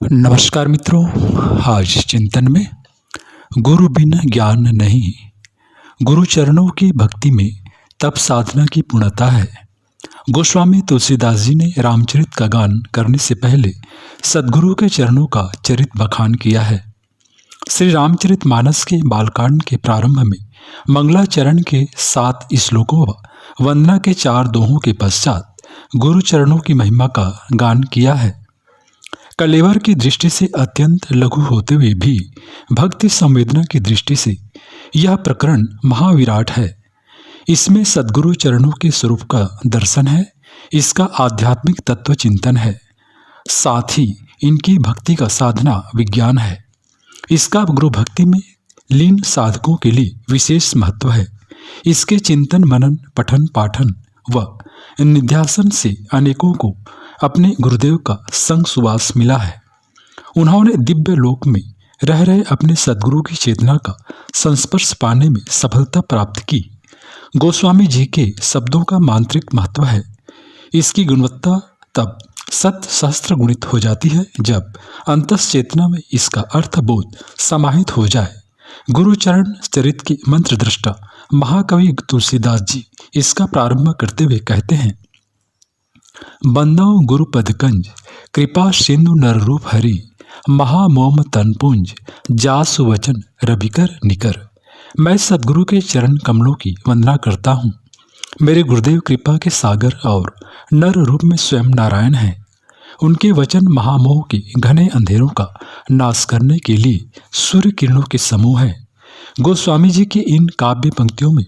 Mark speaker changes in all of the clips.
Speaker 1: नमस्कार मित्रों। आज चिंतन में गुरु बिना ज्ञान नहीं, गुरु चरणों की भक्ति में तप साधना की पूर्णता है। गोस्वामी तुलसीदास जी ने रामचरित का गान करने से पहले सद्गुरु के चरणों का चरित बखान किया है। श्री रामचरित मानस के बालकांड के प्रारंभ में मंगलाचरण के 7 श्लोकों व वंदना के 4 दोहों के पश्चात गुरु चरणों की महिमा का गान किया है। कलेवर की दृष्टि से अत्यंत लघु होते हुए भी भक्ति संवेदना की दृष्टि से यह प्रकरण महाविराट है। इसमें सद्गुरु चरणों के स्वरूप का दर्शन है, इसका आध्यात्मिक तत्व चिंतन है, साथ ही इनकी भक्ति का साधना विज्ञान है। इसका गुरु भक्ति में लीन साधकों के लिए विशेष महत्व है। इसके चिंतन मनन पठन पाठन व निध्यासन से अनेकों को अपने गुरुदेव का संग सुवास मिला है। उन्होंने दिव्य लोक में रह रहे अपने सद्गुरु की चेतना का संस्पर्श पाने में सफलता प्राप्त की। गोस्वामी जी के शब्दों का मांत्रिक महत्व है। इसकी गुणवत्ता तब शत सहस्त्र गुणित हो जाती है जब अंतस चेतना में इसका अर्थबोध समाहित हो जाए। गुरुचरण चरित के मंत्र दृष्टा महाकवि तुलसीदास जी इसका प्रारंभ करते हुए कहते हैं, बंदौ गुरुपद कंज कृपा सिंधु नर रूप हरि, महामोम तनपुंज जासु वचन रविकर निकर। मैं सद्गुरु के चरण कमलों की वंदना करता हूँ। मेरे गुरुदेव कृपा के सागर और नर रूप में स्वयं नारायण हैं। उनके वचन महामोह के घने अंधेरों का नाश करने के लिए सूर्य किरणों के समूह है। गोस्वामी जी की इन काव्य पंक्तियों में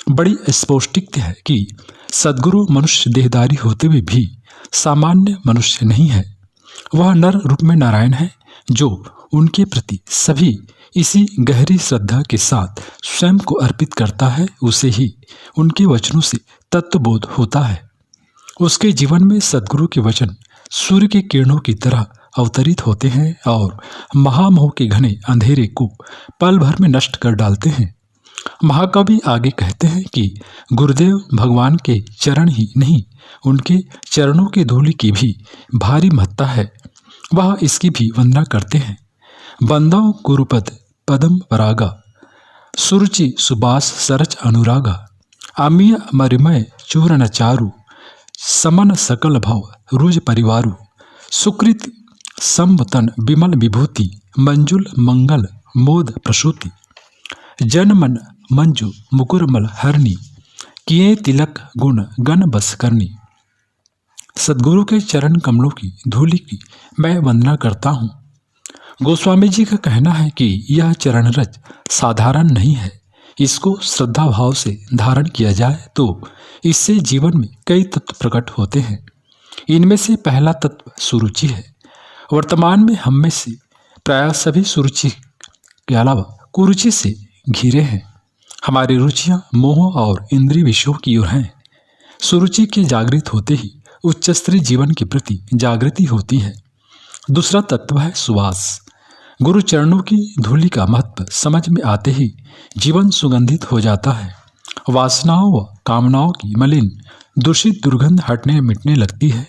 Speaker 1: बड़ी स्पष्टिकता है कि सद्गुरु मनुष्य देहधारी होते हुए भी सामान्य मनुष्य नहीं है। वह नर रूप में नारायण है जो उनके प्रति सभी इसी गहरी श्रद्धा के साथ स्वयं को अर्पित करता है, उसे ही उनके वचनों से तत्वबोध होता है। उसके जीवन में सद्गुरु के वचन सूर्य की किरणों की तरह अवतरित होते हैं और महामोह के घने अंधेरे को पल भर में नष्ट कर डालते हैं। महाकवि आगे कहते हैं कि गुरुदेव भगवान के चरण ही नहीं, उनके चरणों की धूलि की भी भारी महत्ता है। वह इसकी भी वंदना करते हैं। बंदौ गुरुपद पदम परागा, सुरुचि सुबास सरच अनुरागा, अमीय मरिमय चूर्ण चारु, समन सकल भव रुज परिवारु, सुकृत संवतन विमल विभूति, मंजुल मंगल मोद प्रसूति, जनमन मंजु मुकुरमल हरणी, किए तिलक गुण गण बस करनी। सद्गुरु के चरण कमलों की धूलि की मैं वंदना करता हूँ। गोस्वामी जी का कहना है कि यह चरण रज साधारण नहीं है। इसको श्रद्धा भाव से धारण किया जाए तो इससे जीवन में कई तत्व प्रकट होते हैं। इनमें से पहला तत्व सुरुचि है। वर्तमान में हम में से प्राय सभी सुरुचि के अलावा कुरुचि से घिरे हैं। हमारी रुचियां मोह और इंद्रिय विषयों की ओर हैं। सुरुचि के जागृत होते ही उच्च स्तरीय जीवन के प्रति जागृति होती है। दूसरा तत्व है सुवास। गुरु चरणों की धूलि का महत्व समझ में आते ही जीवन सुगंधित हो जाता है। वासनाओं व कामनाओं की मलिन दूषित दुर्गंध हटने मिटने लगती है।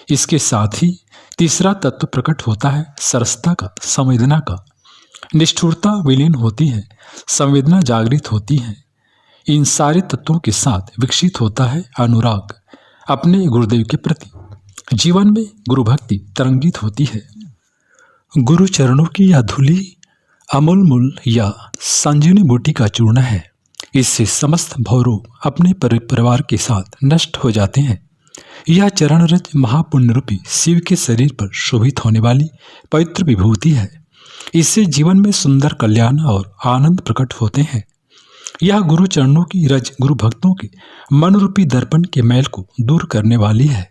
Speaker 1: इसके साथ ही तीसरा तत्व प्रकट होता है सरसता का, संवेदना का। निष्ठुरता विलीन होती है, संवेदना जागृत होती है। इन सारे तत्वों के साथ विकसित होता है अनुराग अपने गुरुदेव के प्रति। जीवन में गुरु भक्ति तरंगित होती है। गुरु चरणों की यह धूलि अमूल मूल या संजीवनी बूटी का चूर्ण है। इससे समस्त भवरोग अपने परिवार के साथ नष्ट हो जाते हैं। यह चरण रज महापुण्य रूपी शिव के शरीर पर शोभित होने वाली पवित्र विभूति है। इससे जीवन में सुंदर कल्याण और आनंद प्रकट होते हैं। यह गुरु चरणों की रज गुरु भक्तों के मन रूपी दर्पण के मैल को दूर करने वाली है।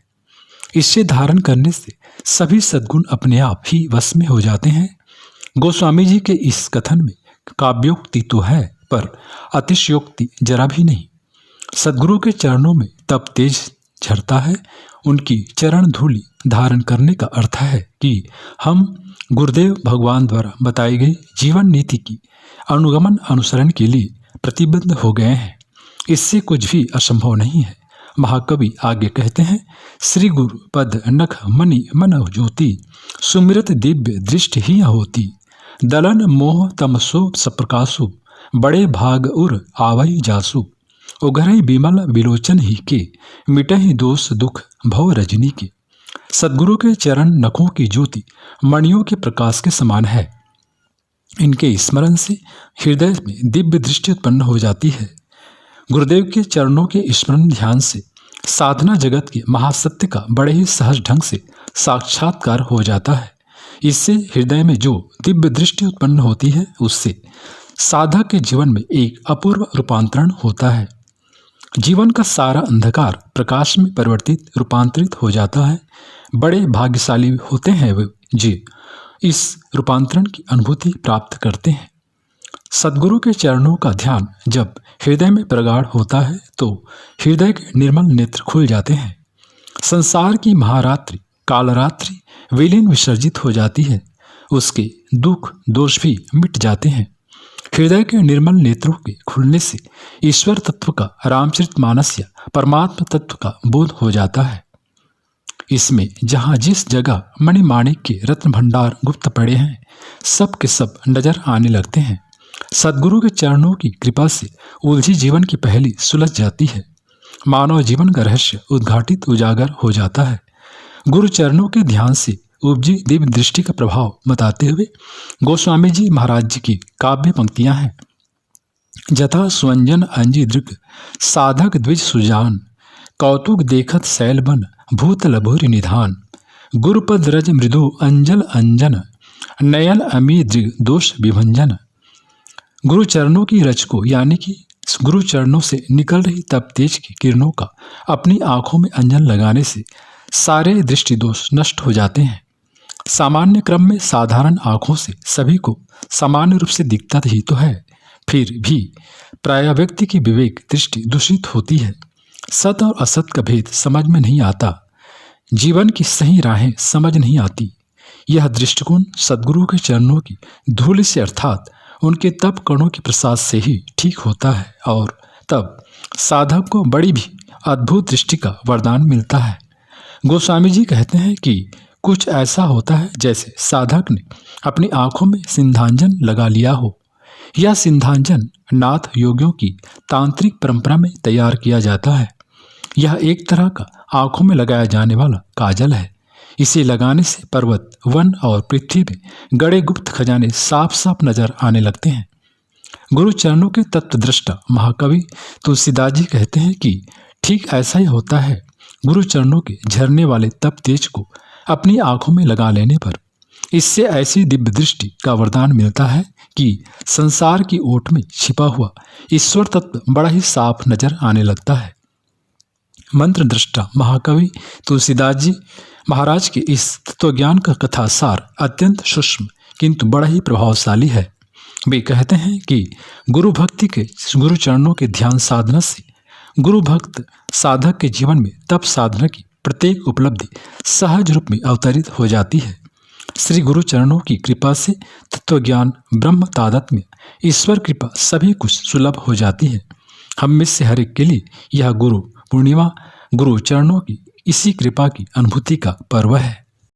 Speaker 1: इसे धारण करने से सभी सद्गुण अपने आप ही वश में हो जाते हैं। गोस्वामी जी के इस कथन में काव्योक्ति तो है पर अतिशयोक्ति जरा भी नहीं। सद्गुरु के चरणों में तब तेज झरता है। उनकी चरण धूलि धारण करने का अर्थ है कि हम गुरुदेव भगवान द्वारा बताई गई जीवन नीति की अनुगमन अनुसरण के लिए प्रतिबद्ध हो गए हैं। इससे कुछ भी असंभव नहीं है। महाकवि आगे कहते हैं, श्री गुरु पद नख मणि मन ज्योति, सुमिरत दिव्य दृष्टि ही होती, दलन मोह तमसो सप्रकाशु, बड़े भाग उर आवई जासु, उघरई बिमल विलोचन ही के, मिटहि दोष दुख भव रजनी के। सद्गुरु के चरण नखों की ज्योति मणियों के प्रकाश के समान है। इनके स्मरण से हृदय में दिव्य दृष्टि उत्पन्न हो जाती है। गुरुदेव के चरणों के स्मरण ध्यान से साधना जगत के महासत्य का बड़े ही सहज ढंग से साक्षात्कार हो जाता है। इससे हृदय में जो दिव्य दृष्टि उत्पन्न होती है, उससे साधक के जीवन में एक अपूर्व रूपांतरण होता है। जीवन का सारा अंधकार प्रकाश में रूपांतरित हो जाता है। बड़े भाग्यशाली होते हैं वे जी इस रूपांतरण की अनुभूति प्राप्त करते हैं। सद्गुरु के चरणों का ध्यान जब हृदय में प्रगाढ़ होता है तो हृदय के निर्मल नेत्र खुल जाते हैं। संसार की महारात्रि कालरात्रि विलीन विसर्जित हो जाती है। उसके दुख दोष भी मिट जाते हैं। हृदय के निर्मल नेत्रों के खुलने से ईश्वर तत्व का रामचरितमानस या परमात्मा तत्व का बोध हो जाता है। इसमें जहाँ जिस जगह मणिमाणिक के रत्न भंडार गुप्त पड़े हैं, सब के सब नजर आने लगते हैं। सद्गुरु के चरणों की कृपा से उलझी जीवन की पहेली सुलझ जाती है। मानव जीवन का रहस्य उद्घाटित उजागर हो जाता है। गुरु चरणों के ध्यान से उपजी दिव्य दृष्टि का प्रभाव बताते हुए गोस्वामी जी महाराज जी की काव्य पंक्तियां हैं। जथा सुअंजन अंजी दृग साधक द्विज सुजान, कौतुक देखत शैल बन भूतल भूरि निधान, गुरुपद रज मृदु अंजल अंजन, नयन अमी दृग दोष विभंजन। गुरु चरणों की रज को यानी कि गुरु चरणों से निकल रही तप तेज की किरणों का अपनी आंखों में अंजन लगाने से सारे दृष्टि दोष नष्ट हो जाते हैं। सामान्य क्रम में साधारण आंखों से सभी को सामान्य रूप से दिखता ही तो है, फिर भी प्राय व्यक्ति की विवेक दृष्टि दूषित होती है। सत और असत का भेद समझ में नहीं आता, जीवन की सही राहें समझ नहीं आती। यह दृष्टिकोण सद्गुरु के चरणों की धूलि से अर्थात उनके तप कणों के प्रसाद से ही ठीक होता है और तब साधक को बड़ी भी अद्भुत दृष्टि का वरदान मिलता है। गोस्वामी जी कहते हैं कि कुछ ऐसा होता है जैसे साधक ने अपनी आंखों में सिंधांजन लगा लिया हो। यह सिंधांजन नाथ योगियों की तांत्रिक परंपरा में तैयार किया जाता है। यह एक तरह का आंखों में लगाया जाने वाला काजल है। इसे लगाने से पर्वत वन और पृथ्वी में गड़े गुप्त खजाने साफ साफ नजर आने लगते हैं। गुरु चरणों के तत्वदृष्टा महाकवि तुलसीदास जी कहते हैं कि ठीक ऐसा ही होता है। गुरु चरणों के झरने वाले तप तेज को अपनी आंखों में लगा लेने पर इससे ऐसी दिव्य दृष्टि का वरदान मिलता है कि संसार की ओट में छिपा हुआ ईश्वर तत्व बड़ा ही साफ नजर आने लगता है। मंत्र दृष्टा महाकवि तुलसीदास जी महाराज के इस तत्वज्ञान का कथासार अत्यंत सूक्ष्म किंतु बड़ा ही प्रभावशाली है। वे कहते हैं कि गुरु भक्ति के गुरु चरणों के ध्यान साधना से गुरु भक्त साधक के जीवन में तप साधना की प्रत्येक उपलब्धि सहज रूप में अवतरित हो जाती है। श्री गुरु चरणों की कृपा से तत्वज्ञान ब्रह्म तादात्म्य ईश्वर कृपा सभी कुछ सुलभ हो जाती है। हम में से हर एक के लिए यह गुरु पूर्णिमा गुरु चरणों की इसी कृपा की अनुभूति का पर्व है।